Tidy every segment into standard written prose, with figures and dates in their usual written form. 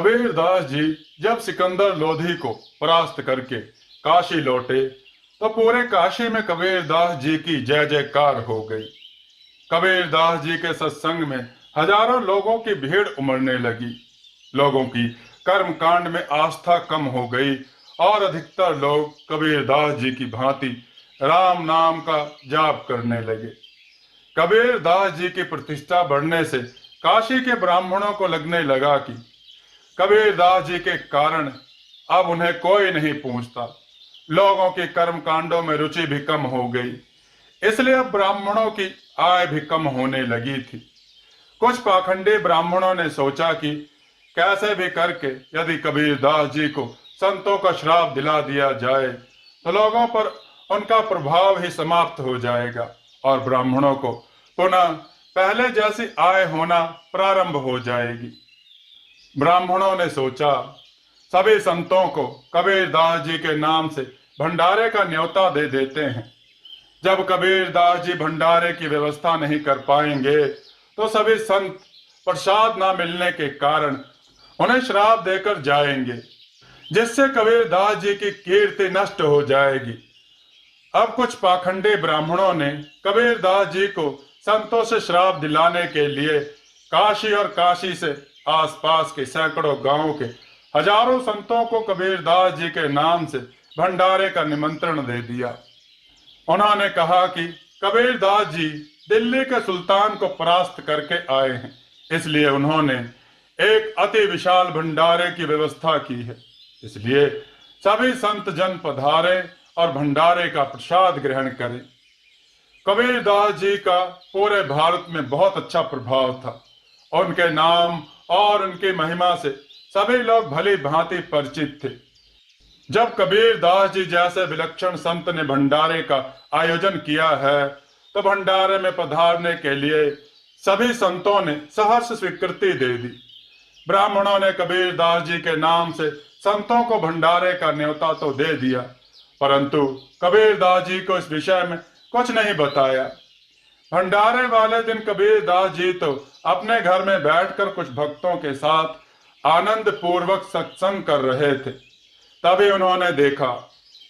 कबीरदास जी जब सिकंदर लोधी को परास्त करके काशी लौटे तो पूरे काशी में कबीरदास जी की जय जयकार हो गई। कबीरदास जी के सत्संग में हजारों लोगों की भीड़ उमड़ने लगी। लोगों की कर्म कांड में आस्था कम हो गई और अधिकतर लोग कबीरदास जी की भांति राम नाम का जाप करने लगे। कबीरदास जी की प्रतिष्ठा बढ़ने से काशी के ब्राह्मणों को लगने लगा कि कबीरदास जी के कारण अब उन्हें कोई नहीं पूछता। लोगों की कर्म कांडों में रुचि भी कम हो गई, इसलिए अब ब्राह्मणों की आय भी कम होने लगी थी। कुछ पाखंडी ब्राह्मणों ने सोचा कि कैसे भी करके यदि कबीरदास जी को संतों का श्राप दिला दिया जाए तो लोगों पर उनका प्रभाव ही समाप्त हो जाएगा और ब्राह्मणों को पुनः पहले जैसी आय होना प्रारंभ हो जाएगी। ब्राह्मणों ने सोचा सभी संतों को कबीरदास जी के नाम से भंडारे का न्योता दे देते हैं। जब कबीरदास जी भंडारे की व्यवस्था नहीं कर पाएंगे तो सभी संत प्रसाद ना मिलने के कारण उन्हें श्राप देकर जाएंगे, जिससे कबीरदास जी की कीर्ति नष्ट हो जाएगी। अब कुछ पाखंडी ब्राह्मणों ने कबीरदास जी को संतों से श्राप दिलाने के लिए काशी और काशी से आसपास के सैकड़ों गांवों के हजारों संतों को कबीरदास जी के नाम से भंडारे का निमंत्रण दे दिया। उन्होंने कहा कि कबीरदास जी दिल्ली के सुल्तान को परास्त करके आए हैं, इसलिए उन्होंने एक अति विशाल भंडारे की व्यवस्था की है। इसलिए सभी संत जन पधारे और भंडारे का प्रसाद ग्रहण करें। कबीरदास जी का पूरे भारत में बहुत अच्छा प्रभाव था। उनके नाम और उनकी महिमा से सभी लोग भली भांति परिचित थे। जब कबीरदास जी जैसे विलक्षण संत ने भंडारे का आयोजन किया है तो भंडारे में पधारने के लिए सभी संतों ने सहर्ष स्वीकृति दे दी। ब्राह्मणों ने कबीरदास जी के नाम से संतों को भंडारे का न्योता तो दे दिया, परंतु कबीरदास जी को इस विषय में कुछ नहीं बताया। भंडारे वाले दिन कबीरदास जी तो अपने घर में बैठकर कुछ भक्तों के साथ आनंद पूर्वक सत्संग कर रहे थे। तभी उन्होंने देखा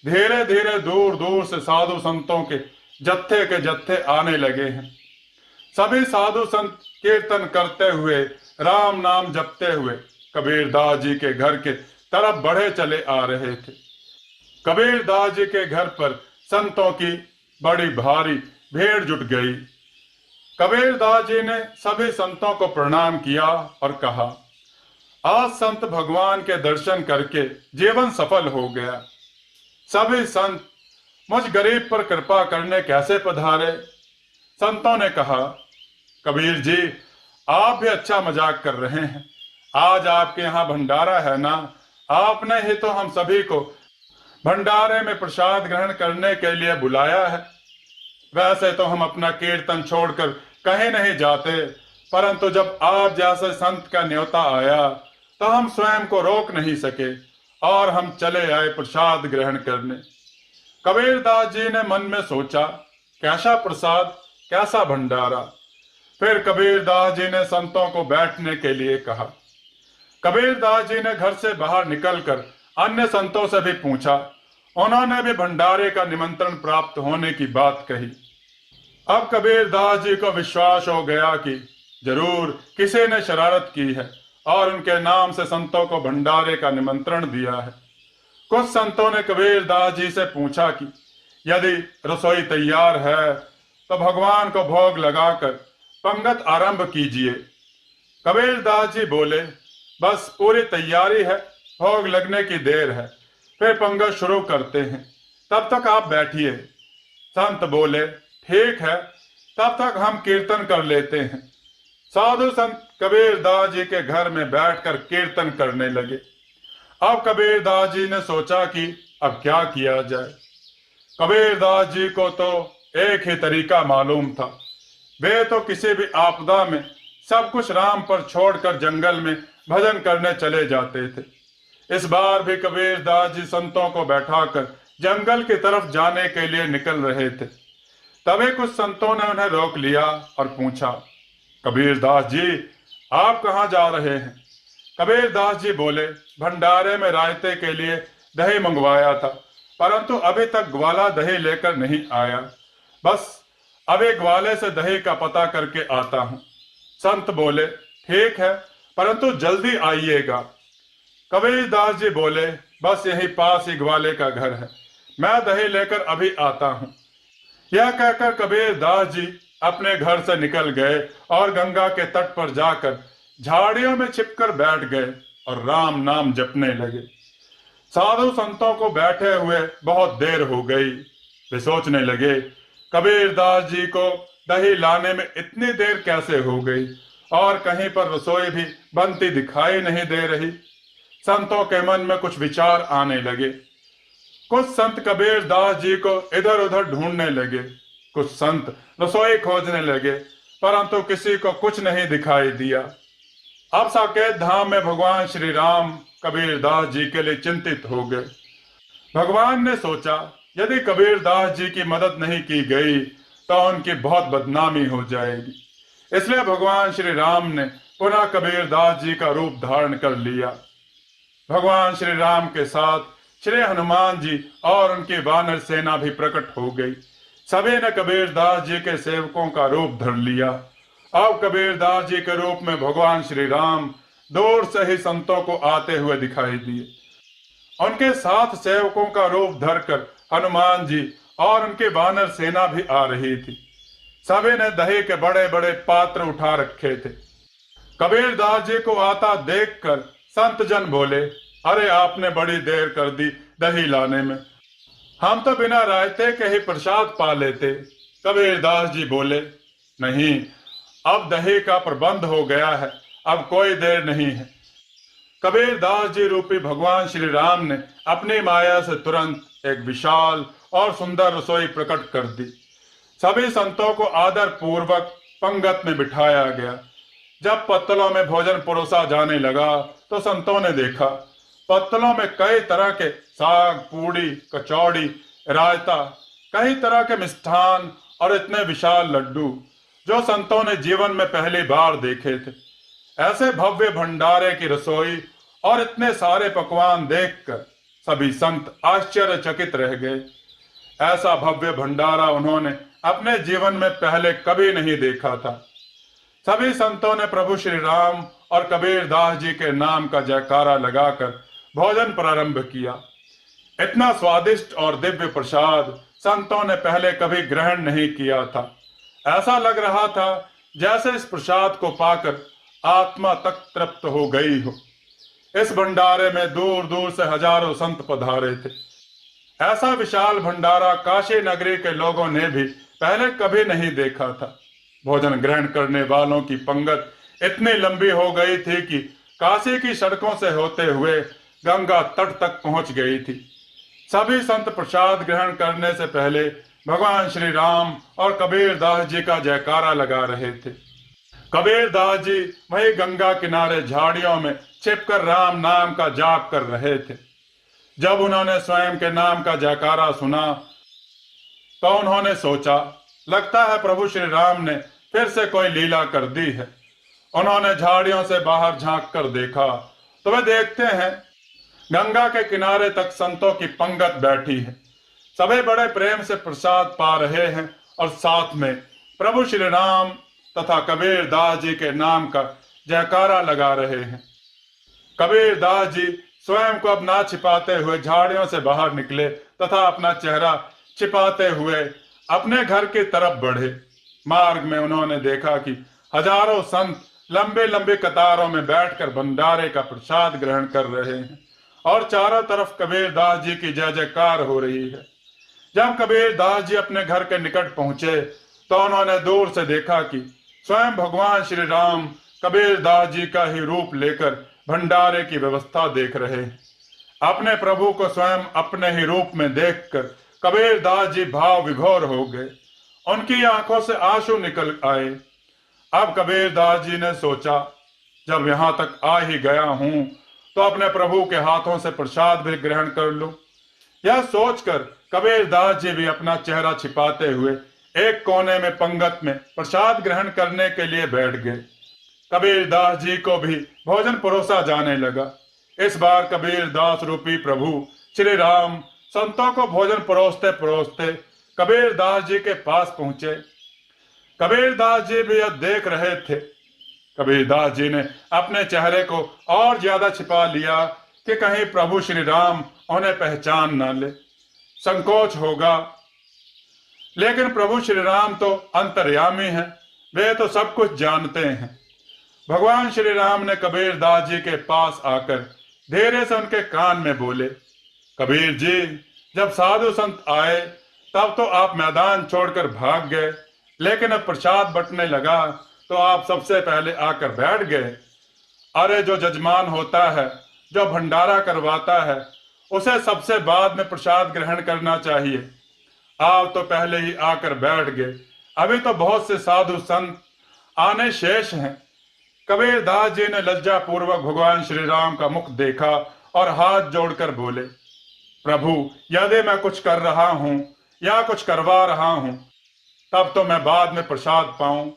धीरे धीरे दूर दूर से साधु संतों के जत्थे आने लगे हैं। सभी साधु संत कीर्तन करते हुए राम नाम जपते हुए कबीरदास जी के घर के तरफ बढ़े चले आ रहे थे। कबीरदास जी के घर पर संतों की बड़ी भारी भीड़ जुट गई। कबीरदास जी ने सभी संतों को प्रणाम किया और कहा, आज संत भगवान के दर्शन करके जीवन सफल हो गया। सभी संत मुझ गरीब पर कृपा करने कैसे पधारे। संतों ने कहा, कबीर जी आप भी अच्छा मजाक कर रहे हैं। आज आपके यहाँ भंडारा है ना, आपने ही तो हम सभी को भंडारे में प्रसाद ग्रहण करने के लिए बुलाया है। वैसे तो हम अपना कीर्तन छोड़कर कहीं नहीं जाते, परंतु जब आप जैसे संत का न्योता आया तो हम स्वयं को रोक नहीं सके और हम चले आए प्रसाद ग्रहण करने। कबीरदास जी ने मन में सोचा, कैसा प्रसाद, कैसा भंडारा। फिर कबीरदास जी ने संतों को बैठने के लिए कहा। कबीरदास जी ने घर से बाहर निकलकर अन्य संतों से भी पूछा। उन्होंने भी भंडारे का निमंत्रण प्राप्त होने की बात कही। अब कबीरदास जी को विश्वास हो गया कि जरूर किसी ने शरारत की है और उनके नाम से संतों को भंडारे का निमंत्रण दिया है। कुछ संतों ने कबीरदास जी से पूछा कि यदि रसोई तैयार है तो भगवान को भोग लगाकर पंगत आरंभ कीजिए। कबीरदास जी बोले, बस पूरी तैयारी है, भोग लगने की देर है, फिर पंगत शुरू करते हैं, तब तक आप बैठिए। संत बोले, ठीक है, तब तक हम कीर्तन कर लेते हैं। साधु संत कबीरदास जी के घर में बैठकर कीर्तन करने लगे। अब कबीरदास जी ने सोचा कि अब क्या किया जाए। कबीरदास जी को तो एक ही तरीका मालूम था। वे तो किसी भी आपदा में सब कुछ राम पर छोड़कर जंगल में भजन करने चले जाते थे। इस बार भी कबीरदास जी संतों को बैठाकर जंगल की तरफ जाने के लिए निकल रहे थे। तभी कुछ संतों ने उन्हें रोक लिया और पूछा, कबीरदास जी आप कहाँ जा रहे हैं। कबीरदास जी बोले, भंडारे में रायते के लिए दही मंगवाया था, परंतु अभी तक ग्वाला दही लेकर नहीं आया। बस अभी ग्वाले से दही का पता करके आता हूं। संत बोले, ठीक है, परंतु जल्दी आइएगा। कबीरदास जी बोले, बस यही पास ही ग्वाले का घर है, मैं दही लेकर अभी आता हूं। यह कहकर कबीरदास जी अपने घर से निकल गए और गंगा के तट पर जाकर झाड़ियों में छिपकर बैठ गए और राम नाम जपने लगे। साधु संतों को बैठे हुए बहुत देर हो गई। वे सोचने लगे, कबीरदास जी को दही लाने में इतनी देर कैसे हो गई और कहीं पर रसोई भी बनती दिखाई नहीं दे रही। संतों के मन में कुछ विचार आने लगे। कुछ संत कबीरदास जी को इधर उधर ढूंढने लगे, कुछ संत रसोई खोजने लगे, परंतु किसी को कुछ नहीं दिखाई दिया। अब साकेत धाम में भगवान श्री राम कबीरदास जी के लिए चिंतित हो गए। भगवान ने सोचा, यदि कबीरदास जी की मदद नहीं की गई तो उनकी बहुत बदनामी हो जाएगी। इसलिए भगवान श्री राम ने पुनः कबीरदास जी का रूप धारण कर लिया। भगवान श्री राम के साथ श्री हनुमान जी और उनकी वानर सेना भी प्रकट हो गई। सभी ने कबीरदास जी के सेवकों का रूप धर लिया। अब कबीरदास जी के रूप में भगवान श्री राम दूर से ही संतों को आते हुए दिखाई दिए। उनके साथ सेवकों का रूप धरकर हनुमान जी और उनकी वानर सेना भी आ रही थी। सभी ने दही के बड़े बड़े पात्र उठा रखे थे। कबीरदास जी को आता देखकर संत जन बोले, अरे आपने बड़ी देर कर दी दही लाने में, हम तो बिना रायते के ही प्रसाद पा लेते। कबीरदास जी बोले, नहीं, अब दही का प्रबंध हो गया है, अब कोई देर नहीं है। कबीरदास जी रूपी भगवान श्री राम ने अपनी माया से तुरंत एक विशाल और सुंदर रसोई प्रकट कर दी। सभी संतों को आदर पूर्वक पंगत में बिठाया गया। जब पत्तलों में भोजन परोसा जाने लगा तो संतों ने देखा, पत्तलों में कई तरह के साग, पूड़ी, कचौड़ी, रायता, कई तरह के मिष्ठान और इतने विशाल लड्डू जो संतों ने जीवन में पहली बार देखे थे। ऐसे भव्य भंडारे की रसोई और इतने सारे पकवान देखकर सभी संत आश्चर्यचकित रह गए। ऐसा भव्य भंडारा उन्होंने अपने जीवन में पहले कभी नहीं देखा था। सभी संतों ने प्रभु श्री राम और कबीरदास जी के नाम का जयकारा लगाकर भोजन प्रारंभ किया। इतना स्वादिष्ट और दिव्य प्रसाद संतों ने पहले कभी ग्रहण नहीं किया था। ऐसा लग रहा था जैसे इस प्रसाद को पाकर आत्मा तक तृप्त हो गई हो। इस भंडारे में दूर दूर से हजारों संत पधारे थे। ऐसा विशाल भंडारा काशी नगरी के लोगों ने भी पहले कभी नहीं देखा था। भोजन ग्रहण करने वालों की पंगत इतनी लंबी हो गई थी कि काशी की सड़कों से होते हुए गंगा तट तक पहुंच गई थी। सभी संत प्रसाद ग्रहण करने से पहले भगवान श्री राम और कबीरदास जी का जयकारा लगा रहे थे। कबीरदास जी वही गंगा किनारे झाड़ियों में छिपकर राम नाम का जाप कर रहे थे। जब उन्होंने स्वयं के नाम का जयकारा सुना तो उन्होंने सोचा, लगता है प्रभु श्री राम ने फिर से कोई लीला कर दी है। उन्होंने झाड़ियों से बाहर झांक कर देखा तो वे देखते हैं गंगा के किनारे तक संतों की पंगत बैठी है। सभी बड़े प्रेम से प्रसाद पा रहे हैं और साथ में प्रभु श्री राम तथा कबीरदास जी के नाम का जयकारा लगा रहे हैं। कबीरदास जी स्वयं को अब ना छिपाते हुए झाड़ियों से बाहर निकले तथा अपना चेहरा छिपाते हुए अपने घर की तरफ बढ़े। मार्ग में उन्होंने देखा कि हजारों संत लंबे लंबे कतारों में बैठकर भंडारे का प्रसाद ग्रहण कर रहे हैं और चारों तरफ कबीरदास जी की जय जयकार हो रही है। जब कबीरदास जी अपने घर के निकट पहुंचे तो उन्होंने दूर से देखा कि स्वयं भगवान श्री राम कबीरदास जी का ही रूप लेकर भंडारे की व्यवस्था देख रहे हैं। अपने प्रभु को स्वयं अपने ही रूप में देखकर कबीरदास जी भाव विभोर हो गए। उनकी आंखों से आंसू निकल आए। अब कबीरदास जी ने सोचा, जब यहां तक आ ही गया हूं तो अपने प्रभु के हाथों से प्रसाद भी ग्रहण कर लूं। यह सोचकर कबीरदास जी भी अपना चेहरा छिपाते हुए एक कोने में पंगत में प्रसाद ग्रहण करने के लिए बैठ गए। कबीर दास जी को भी भोजन परोसा जाने लगा। इस बार कबीर दास रूपी प्रभु श्री राम संतों को भोजन परोसते परोसते कबीर दास जी के पास पहुंचे। कबीर दास जी भी यह देख रहे थे। कबीर दास जी ने अपने चेहरे को और ज्यादा छिपा लिया कि कहीं प्रभु श्री राम उन्हें पहचान न ले, संकोच होगा। लेकिन प्रभु श्री राम तो अंतर्यामी हैं, वे तो सब कुछ जानते हैं। भगवान श्री राम ने कबीर दास जी के पास आकर धीरे से उनके कान में बोले, कबीर जी, जब साधु संत आए तब तो आप मैदान छोड़कर भाग गए, लेकिन अब प्रसाद बंटने लगा तो आप सबसे पहले आकर बैठ गए। अरे जो जजमान होता है, जो भंडारा करवाता है, उसे सबसे बाद में प्रसाद ग्रहण करना चाहिए। आप तो पहले ही आकर बैठ गए, अभी तो बहुत से साधु संत आने शेष हैं। कबीर दास जी ने लज्जा पूर्वक भगवान श्री राम का मुख देखा और हाथ जोड़कर बोले, प्रभु, यदि मैं कुछ कर रहा हूं या कुछ करवा रहा हूं तब तो मैं बाद में प्रसाद पाऊं,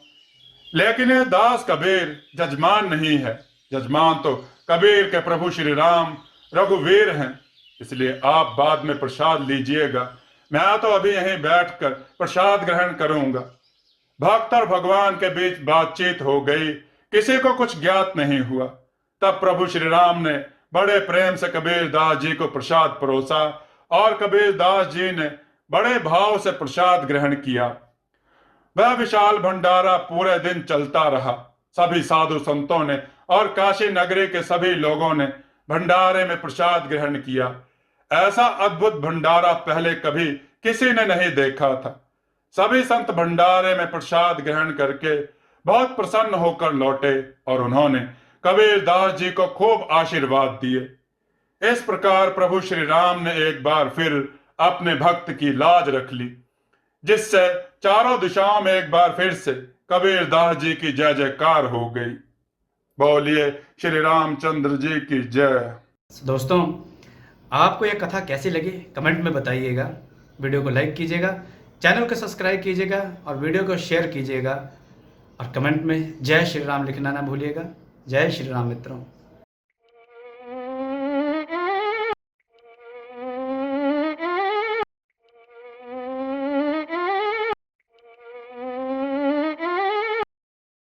लेकिन यह दास कबीर जजमान नहीं है। जजमान तो कबीर के प्रभु श्री राम रघुवीर हैं, इसलिए आप बाद में प्रसाद लीजिएगा, मैं तो अभी यहीं बैठकर प्रसाद ग्रहण करूंगा। भक्त और भगवान के बीच बातचीत हो गई, किसी को कुछ ज्ञात नहीं हुआ। तब प्रभु श्री राम ने बड़े प्रेम से कबीर दास जी को प्रसाद परोसा और कबीर दास जी ने बड़े भाव से प्रसाद ग्रहण किया। वह विशाल भंडारा पूरे दिन चलता रहा। सभी साधु संतों ने और काशी नगरी के सभी लोगों ने भंडारे में प्रसाद ग्रहण किया। ऐसा अद्भुत भंडारा पहले कभी किसी ने नहीं देखा था। सभी संत भंडारे में प्रसाद ग्रहण करके बहुत प्रसन्न होकर लौटे और उन्होंने कबीर दास जी को खूब आशीर्वाद दिए। इस प्रकार प्रभु श्री राम ने एक बार फिर अपने भक्त की लाज रख ली, जिससे चारों दिशाओं में एक बार फिर से कबीर दास जी की जय जयकार हो गई। बोलिए श्री रामचंद्र जी की जय। दोस्तों, आपको यह कथा कैसी लगी कमेंट में बताइएगा। वीडियो को लाइक कीजिएगा, चैनल को सब्सक्राइब कीजिएगा और वीडियो को शेयर कीजिएगा और कमेंट में जय श्री राम लिखना ना भूलिएगा। जय श्री राम मित्रों।